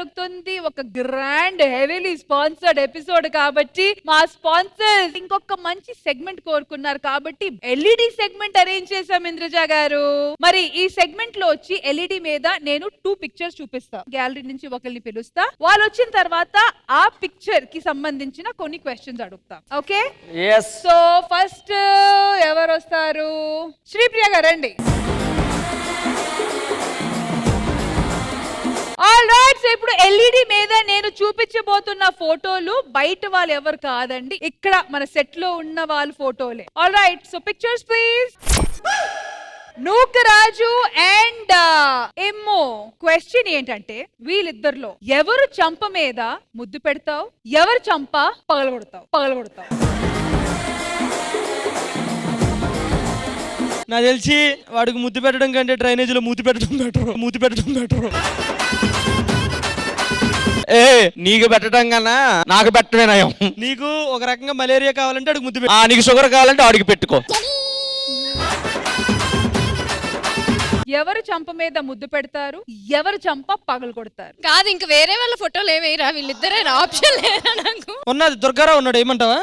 జరుగుతుంది. ఒక grand heavily sponsored episode కాబట్టి మా స్పాన్సర్స్ ఇంకొక మంచి సెగ్మెంట్ కోరుకున్నారు కాబట్టి ఎల్ఈడి సెగ్మెంట్ అరేంజ్ చేశాం ఇంద్రజ గారు. మరి ఈ సెగ్మెంట్ లో వచ్చి ఎల్ఈడి మీద నేను 2 పిక్చర్స్ చూపిస్తా. గ్యాలరీ నుంచి ఒకరిని పిలుస్తా. వాళ్ళు వచ్చిన తర్వాత ఆ పిక్చర్ కి సంబంధించిన కొన్ని క్వశ్చన్స్ అడుగుతా. ఓకే? సో ఫస్ట్ ఎవరు వస్తారు? శ్రీప్రియ గారు రండి. ఆల్రైట్, సో ఇప్పుడు ఎల్ఈడి మీద నేను చూపించబోతున్న ఫోటోలు బయట వాళ్ళు ఎవరు కాదండి, ఇక్కడ మన సెట్ లో ఉన్న వాళ్ళ ఫోటోలే. Alright, so pictures please. Nookaraju and ఎమ్మో, క్వశ్చన్ ఏంటంటే వీళ్ళిద్దరిలో ఎవరు చంప మీద ముద్దు పెడతావు, ఎవరు చంప పగలగొడతావు? నాకు తెలిసి వాడికి ముద్దు పెట్టడం కంటే డ్రైనేజీలో మూతి పెట్టడం బెటర్. నీకు పెట్టడం కన్నా నాకు పెట్టమే నయం. నీకు ఒక రకంగా మలేరియా కావాలంటే అడిగి ముద్దు నీకు షుగర్ కావాలంటే ఆడికి పెట్టుకో. ఎవరు చంప మీద ముద్దు పెడతారు, ఎవరు చంప పగలు కొడతారు? కాదు, ఇంక వేరే వాళ్ళ ఫోటోలు ఏమైరా, వీళ్ళిద్దరే ఆప్షన్ లేదా నాకు? ఉన్నది దుర్గారావు ఉన్నాడు, ఏమంటావా?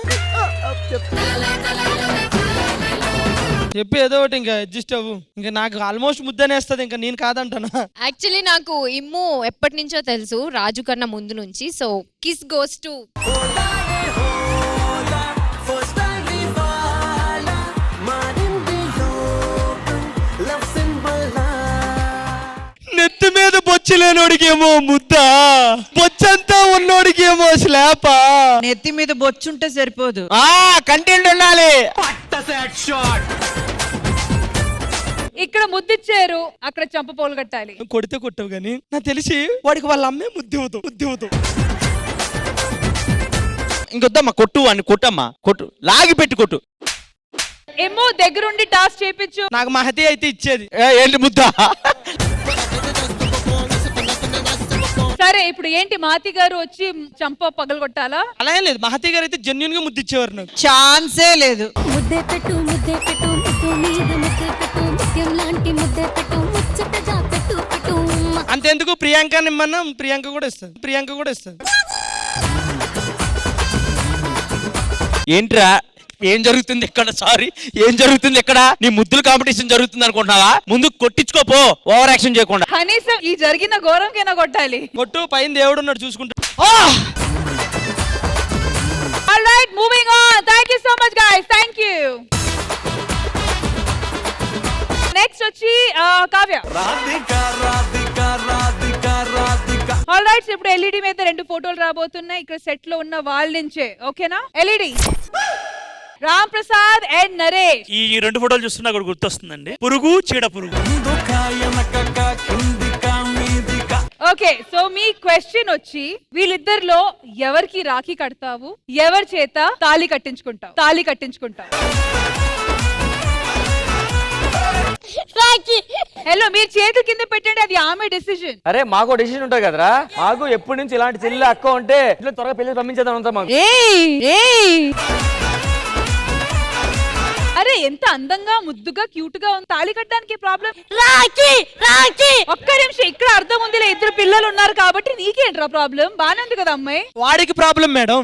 చెప్పి ఏదో ఒకటి ఇంకా అడ్జస్ట్ అవ్వు. ఇంకా నాకు ఆల్మోస్ట్ ముద్దనేస్తుంది, ఇంకా నేను కాదంటానా. యాక్చువల్లీ నాకు ఇమ్ము ఎప్పటి నుంచో తెలుసు, రాజు కన్నా ముందు నుంచి. సో కిస్ గోస్ టు నెత్తి మీద బొచ్చు లేనోడికేమో ముద్ద, బొచ్చంతా ఉన్నోడికేమో స్లాపా. నెత్తి మీద బొచ్చుంటే సరిపోదు, కంటెంట్ ఉండాలి. ఇక్కడ ముద్దిచ్చారు, అక్కడ చంప పోలు కట్టాలి. కొడితే కొట్టవు గాని నాకు తెలిసి వాడికి వాళ్ళ అమ్మే ముద్దు. ఇంకొద్దమ్మా, కొట్టు అని కొట్టమ్మా, కొట్టు, లాగి పెట్టి కొట్టు. ఏమో దగ్గరుండి టాస్క్ చేయించు. నాకు మహతి అయితే ఇచ్చేది. ఏంటి ముద్ద? సరే, ఇప్పుడు ఏంటి మహతి గారు వచ్చి చంప పగలు కొట్టాలా? అలా ఏం లేదు, మహతి గారు అయితే జెన్యున్ గా ముద్దు ఇచ్చేవారు. నాకు ఛాన్సే లేదు. ముద్దే పెట్టు ముద్దే పెట్టు ముద్దు మీద ముద్దే పెట్టు ముత్యం లాంటి ముద్దే పెట్టు ముచ్చటగా పెట్టు పెట్టు. అంతెందుకు, ప్రియాంక నిమ్మన్నా ప్రియాంక కూడా ఇస్తుంది. ఏంట్రా, ఏం జరుగుతుంది ఇక్కడ? సారీ, ఏం జరుగుతుంది ఇక్కడ? నీ ముద్దుల కాంపిటీషన్ జరుగుతుంది అనుకుంటున్నావా? ముందు కొట్టించుకోపో, ఓవర్ యాక్షన్ చేయకుండా. కనీసం ఈ జరిగిన ఘోరంకైనా కొట్టాలి. కొట్టు, పైన దేవుడు ఉన్నాడు చూసుకుంటా. Alright, moving on. Thank you so much guys, thank you. Next వచ్చి కావ్య. ఆల్రైట్, ఇప్పుడు ఎల్ఈడి మీద 2 ఫోటోలు రాబోతున్నాయి. ఇక్కడ సెట్ లో ఉన్న వాళ్ళ నుంచే, ఓకేనా? LED Ram Prasad and Naresh. ఈ 2 ఫోటోలు చూస్తున్నా కూడా గుర్తొస్తుందండి, పురుగు చీడ పురుగు. ఓకే, సో మీ క్వశ్చన్ వచ్చి వీళ్ళిద్దరిలో ఎవరికి రాఖీ కడతావు, ఎవరి చేత తాళి కట్టించుకుంటావు? హలో, మీరు చేతుల కింద పెట్టండి, అది ఆమె డెసిషన్. అరే, మాకు డెసిషన్ ఉంటుంది కదరా. మాకు ఎప్పటి నుంచి ఇలాంటి చెల్లి అక్క ఉంటే ఇట్లా త్వరగా పెళ్లి పంపించేద్దాం అంతా మాకు. అరే, ఎంత అందంగా ముద్దుగా క్యూట్ గా ఉంది, తాళి కట్టడానికి ప్రాబ్లం? ఒక్క నిమిషం, ఇక్కడ అర్థం ఉందిలే, 2 పిల్లలు ఉన్నారు కాబట్టి నీకేంట్రా ప్రాబ్లం? బానే ఉంది కదా అమ్మాయి. వాడికి ప్రాబ్లం మేడం.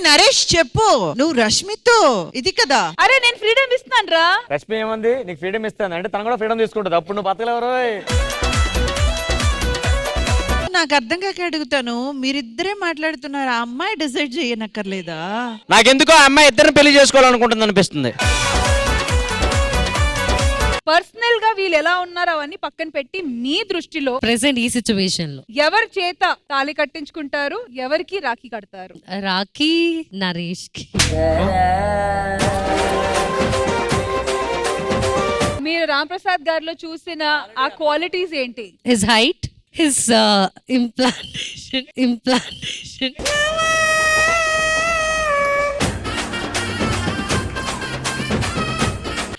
నరేష్ చెప్పు, నువ్వు రష్మితో ఇది కదా. అరే, నేను ఫ్రీడమ్ ఇస్తున్నాను రా. రష్మి ఏమంది? నీకు ఫ్రీడమ్ ఇస్తాను అంటే తను కూడా ఫ్రీడమ్ తీసుకుంటుంది, అప్పుడు నువ్వు బతకలేవరు. నాకు అర్థం కాక అడుగుతాను, మీరిద్దరే మాట్లాడుతున్నారు, ఆ అమ్మాయి డిసైడ్ చేయనక్కర్లేదా? నాకెందుకో ఆ అమ్మాయి ఇద్దరిని పెళ్లి చేసుకోవాలనుకుంటుంది అనిపిస్తుంది. పర్సనల్ గా వీళ్ళు ఎలా ఉన్నారో అవన్నీ పక్కన పెట్టి మీ దృష్టిలో ప్రెసెంట్ ఈ సిచ్యువేషన్ లో ఎవరి చేత తాళి కట్టించుకుంటారు, ఎవరికి రాఖీ కడతారు? రాఖీ నరేష్ కి. మీరు రామ్ ప్రసాద్ గారిలో చూసిన ఆ క్వాలిటీస్ ఏంటి? His height, his implantation.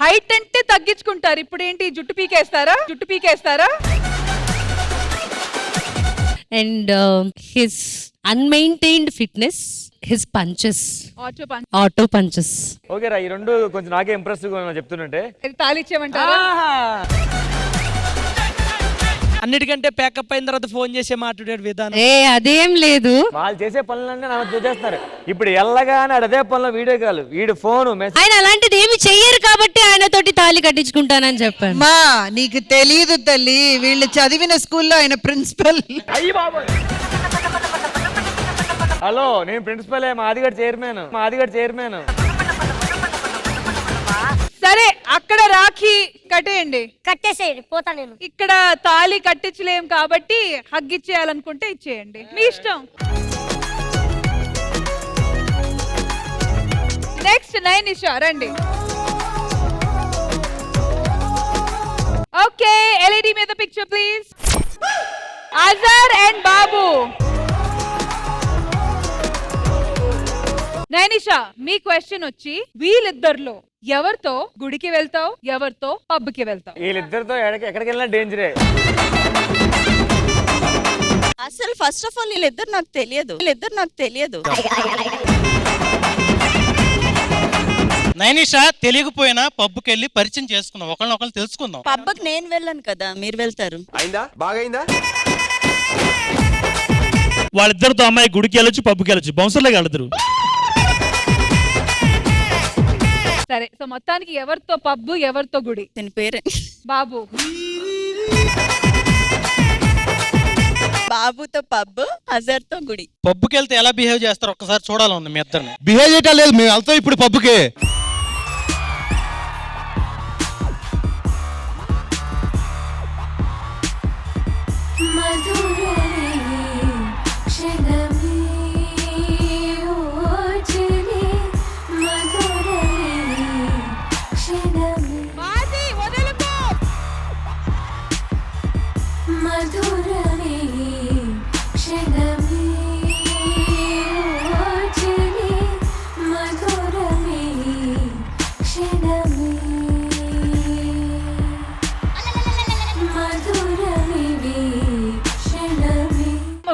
Height అంటే తగ్గించుకుంటారు, ఇప్పుడు ఏంటి జుట్టు పీకేస్తారా? And his unmaintained fitness, his punches, auto punches. Okay రా, ఈ 2 కొంచెం నాకే ఇంప్రెసివ్ గా చెప్తుంటే. తాళి ఇచ్చేయమంటారా? అన్నిటికంటే ప్యాకప్ అయిన తర్వాత ఫోన్ చేసే మాట్లాడాడు విధానం. ఏ అదేం లేదు. వాళ్ళు చేసే పనులన్నీ నాకు చూసేస్తున్నారు. ఇప్పుడు ఎల్లగానే అదే పనులు వీడియో కాల్, వీడి ఫోన్ మెసేజ్. ఆయన అలాంటిది ఏమి చెయ్యరు కాబట్టి ఆయనతోటి తాళి కట్టించుకుంటానని చెప్పాను. మా నీకు తెలియదు తల్లి, వీళ్ళు చదివిన స్కూల్లో ఆయన ప్రిన్సిపల్. అయ్యి బాబోయ్. హలో, నేను ప్రిన్సిపల్, మాదిగడ్ చైర్మన్. సరే అక్కడ రాఖీ కట్టేయండి. కట్టేసేయండి, పోతా నేను. ఇక్కడ తాళి కట్టించలేం కాబట్టి హగ్ ఇచ్చేయాలనుకుంటే ఇచ్చేయండి, మీ ఇష్టం. నెక్స్ట్ నైనిషా రండి. ఓకే, ఎల్ఈడి మీద picture please. Azhar and Babu. Nainisha, మీ క్వశ్చన్ వచ్చి వీళ్ళిద్దరిలో ఎవరితో గుడికి వెళ్తావు, ఎవరితో పబ్కి వెళ్తావు? వీళ్ళిద్దరితో ఎక్కడికి వెళ్ళినా డేంజరే. అసలు ఫస్ట్ ఆఫ్ ఆల్ వీళ్ళిద్దరు నాకు తెలియదు. నైనిషా, తెలియకపోయినా పబ్కి వెళ్ళి పరిచయం చేసుకుందాం, ఒకళ్ళని తెలుసుకుందాం. పబ్బకి నేను వెళ్ళాను కదా, మీరు వెళ్తారు. వాళ్ళిద్దరితో అమ్మాయి గుడికి వెళ్ళొచ్చు, పబ్కి వెళ్ళొచ్చు, బౌన్సర్లే వెళ్తారు. సరే, సో మొత్తానికి ఎవరితో పబ్బు, ఎవరితో గుడి? దీని పేరే బాబు. బాబుతో పబ్, అజర్తో గుడి. పబ్కి వెళ్తే ఎలా బిహేవ్ చేస్తారు ఒక్కసారి చూడాలని మీ ఇద్దరిని. బిహేవ్ చేయటం లేదు, మేము వెళ్తాం ఇప్పుడు పబ్కి. మాది వదలకు.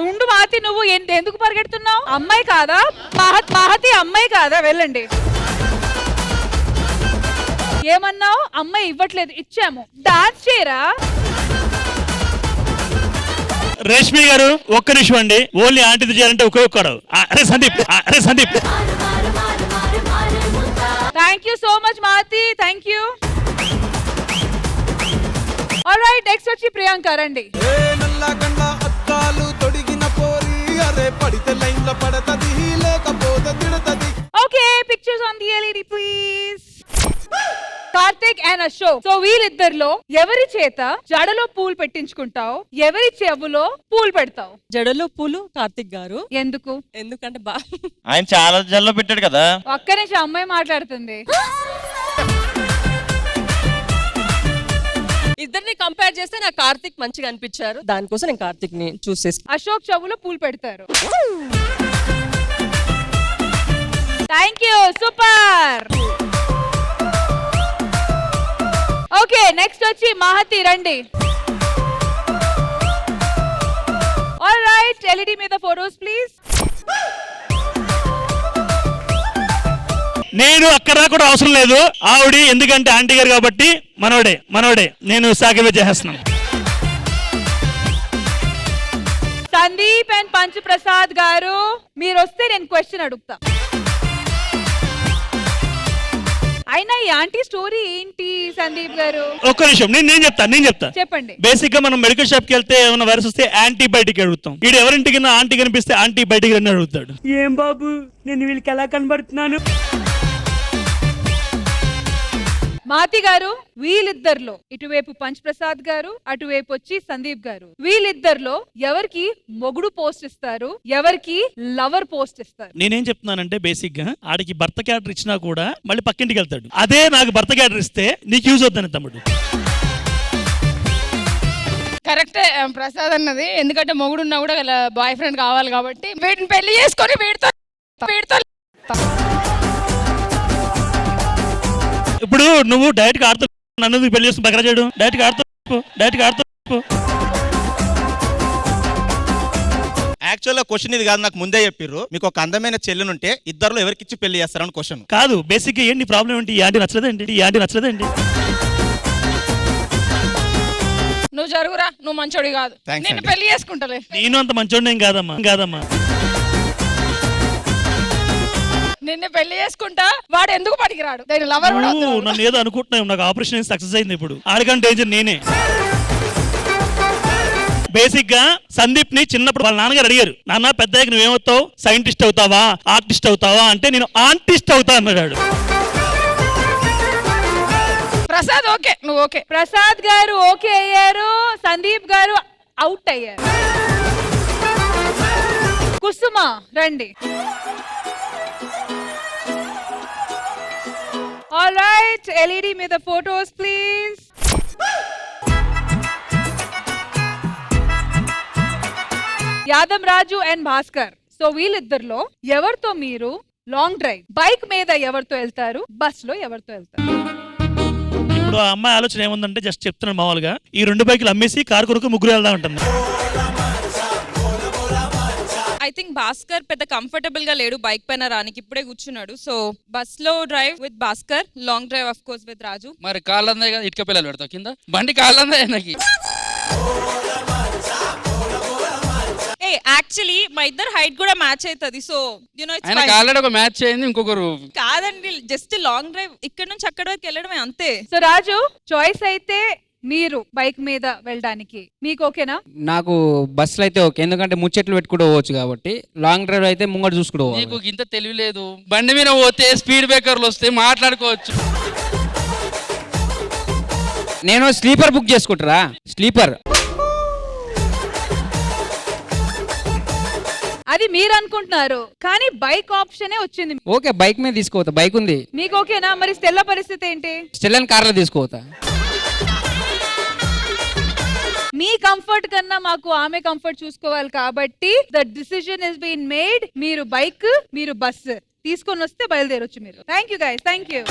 ఉండు మాతి, నువ్వు ఎందుకు పరిగెడుతున్నావు? అమ్మాయి కాదా? మహతి అమ్మాయి కాదా? వెళ్ళండి. ఏమన్నావు? అమ్మాయి ఇవ్వట్లేదు, ఇచ్చాము. డాన్స్ చేయరా? రేష్మి గారు ఒక్క నిమిషం అండి, ఓన్లీ ఆంటీది చేయాలంటే ఒకే ఒక్కడు. అరే Sandeep. Thank you so much మాతి, థ్యాంక్ యూ. ఆల్రైట్, నెక్స్ట్ వచ్చి ప్రియాంక రండి. Okay, pictures on the LED please. Karthik and Ashok. So వీళ్ళిద్దరిలో ఎవరి చేత జడలో పూలు పెట్టించుకుంటావు, ఎవరి చెవులో పూలు పెడతావు? జడలో పూలు కార్తిక్ గారు. ఎందుకు? ఎందుకంటే ఆయన చాలా జల్లో పెట్టాడు కదా. ఒక్క నిమిషం, అమ్మాయి మాట్లాడుతుంది. ఇద్దరిని కంపేర్ చేస్తే నాకు కార్తిక్ మంచిగా అనిపించారు, దానికోసం నేను కార్తిక్ ని చూస్ చేసుకున్నాను. అశోక్ చెవులో పూలు పెడతారు. Thank you, super. Okay, next వచ్చి మహతి రండి. ఆల్ రైట్, ఎల్ఈడి మీద ఫోటోస్ ప్లీజ్. నేను అక్కడ కూడా అవసరం లేదు, ఆవిడ ఎందుకంటే ఆంటీ గారు కాబట్టి మనోడే నేను సాగివే చేస్తున్నాను. సందీప్ అండ్ పంచ్ ప్రసాద్ గారు, మీరు వస్తే నేను క్వశ్చన్ అడుగుతా. అయినా ఈ ఆంటీ స్టోరీ ఏంటి సందీప్ గారు? ఒక్క నిమిషం, నేను చెప్తా. చెప్పండి. బేసిక్ గా మనం మెడికల్ షాప్ కి వెళ్తే ఏమైనా వైరస్ వస్తే యాంటీబయాటిక్ అడుగుతాం. వీడు ఎవరింటికి ఆంటీ కనిపిస్తే యాంటీబయాటిక్ అని అడుగుతాడు. ఏం బాబు, నేను వీళ్ళకి ఎలా కనబడుతున్నాను? మాతి గారు, వీళ్ళిద్దరిలో ఇటువైపు పంచ్ ప్రసాద్ గారు, అటువైపు వచ్చి సందీప్ గారు, వీళ్ళిద్దరిలో ఎవరికి మొగుడు పోస్ట్ ఇస్తారు, ఎవరికి లవర్ పోస్ట్ ఇస్తారు? నేనేం చెప్తున్నానంటే బేసిక్ గా ఆడికి భర్త క్యారెక్టర్ ఇచ్చినా కూడా మళ్ళీ పక్కింటికి వెళ్తాడు. అదే నాకు భర్త క్యారెక్టర్ ఇస్తే నీకు యూజ్ అవుతాను తమ్ముడు. కరెక్టే ప్రసాద్ అన్నది, ఎందుకంటే మొగుడున్నా కూడా బాయ్ ఫ్రెండ్ కావాలి కాబట్టి వీటిని పెళ్లి చేసుకొని వీడితో ఇప్పుడు నువ్వు డైరెక్ట్ గా ఆడుతూ నన్ను పెళ్లి చేసుకుని పక్కన చేయడం, డైరెక్ట్ గా ఆడుతూ. యాక్చువల్ గా క్వశ్చన్ ఇది కాదు, నాకు ముందే చెప్పిర్రు మీకు ఒక అందమైన చెల్లెనుంటే ఇద్దరులో ఎవరికిచ్చి పెళ్లి చేస్తారని క్వశ్చన్ కాదు. బేసిక్ గా ఏంటి ప్రాబ్లం ఏంటి? ఈ ఆంటీ నచ్చలేదండి. నువ్వు జరుగురా, నువ్వు మంచోడి కాదు, Thanks నిన్ను అండి. పెళ్లి చేసుకుంటలే. నేను అంత మంచోడిని ఏం కాదమ్మా నిన్ను పెళ్లి చేసుకుంటా, వాడు ఎందుకు పనికిరాడు, దాని లవర్ కూడా నువ్వు వద్దు. నన్ను ఏదో అనుకుంటున్నావు, నాకు ఆపరేషన్ సక్సెస్ అయింది. ఇప్పుడు ఆడికంటే డేంజర్ నేనే. బేసిక్ గా సందీప్ ని చిన్నప్పుడు వాళ్ళ నాన్నగారు అడిగారు, నాన్న పెద్దయ్యకి నువ్వేమవుతావు, సైంటిస్ట్ అవుతావా, ఆర్టిస్ట్ అవుతావా అంటే నేను ఆర్టిస్ట్ అవుతా అన్నాడు. ప్రసాద్ ఓకే, నువ్వు ఓకే. ప్రసాద్ గారు ఓకే అయ్యారు, సందీప్ గారు అవుట్ అయ్యారు. కుసుమ రండి. ఆల్ రైట్, ఎల్ఈడి మీద photos please. Yadav Raju and Bhaskar. So వీళ్ళిద్దరిలో ఎవరితో మీరు లాంగ్ డ్రైవ్, బైక్ మీద ఎవరితో వెళ్తారు, బస్ లో ఎవరితో వెళ్తారు? ఇప్పుడు ఆ అమ్మాయి ఆలోచన ఏముందంటే జస్ట్ చెప్తున్నాను మామూలుగా, ఈ 2 బైకులు అమ్మేసి కారు కొరకు ముగ్గురు వెళ్దాం ఉంటుంది. ఐ థింక్ భాస్కర్ పెద్ద కంఫర్టబుల్ గా లేడు బైక్ పైన రానికి, ఇప్పుడే కూర్చున్నాడు. సో బస్ లో drive with Bhaskar, long drive of course with Raju. మరి కాళ్ళందే కదా ఇటుక పిల్లలు పెడతావు కింద, బండి కాళ్ళందే నాకు. యాక్చువల్లీ మా ఇద్దరు హైట్ కూడా మ్యాచ్ అవుతుంది. సో యునో ఆయన ఆల్రెడీ ఒక మ్యాచ్ అయింది, ఇంకొకరు కాదండి, జస్ట్ లాంగ్ డ్రైవ్ ఇక్కడ నుంచి అక్కడ వరకు వెళ్ళడమే అంతే. సో రాజు చాయిస్ అయితే మీరు బైక్ మీద వెళ్ళడానికి, మీకు ఓకేనా? నాకు బస్సులు అయితే ఓకే, ఎందుకంటే ముచ్చట్లు పెట్టుకుంటూ పోవచ్చు కాబట్టి. లాంగ్ డ్రైవ్ అయితే ముంగట చూసుకుంటూ నీకు ఇంత తెలివి లేదు, బండి మీద పోతే స్పీడ్ బ్రేకర్లు వస్తే మాట్లాడుకోవచ్చు. నేను స్లీపర్ బుక్ చేసుకుంటారా, స్లీపర్. అది మీరు అనుకుంటున్నారు, కానీ బైక్ ఆప్షనే వచ్చింది. ఓకే, బైక్ మీద తీసుకోవద్దా, బైక్ ఉంది. మీకు ఓకేనా? మరి స్టెల్లా పరిస్థితి ఏంటి? స్టెల్లన్ కార్లో తీసుకోవద్దా? మీ కంఫర్ట్ కన్నా మాకు ఆమె కంఫర్ట్ చూసుకోవాలి కాబట్టి the decision is been made. మీరు బైక్, మీరు బస్ తీసుకొని వస్తే బయలుదేరొచ్చు మీరు. Thank you guys, thank you.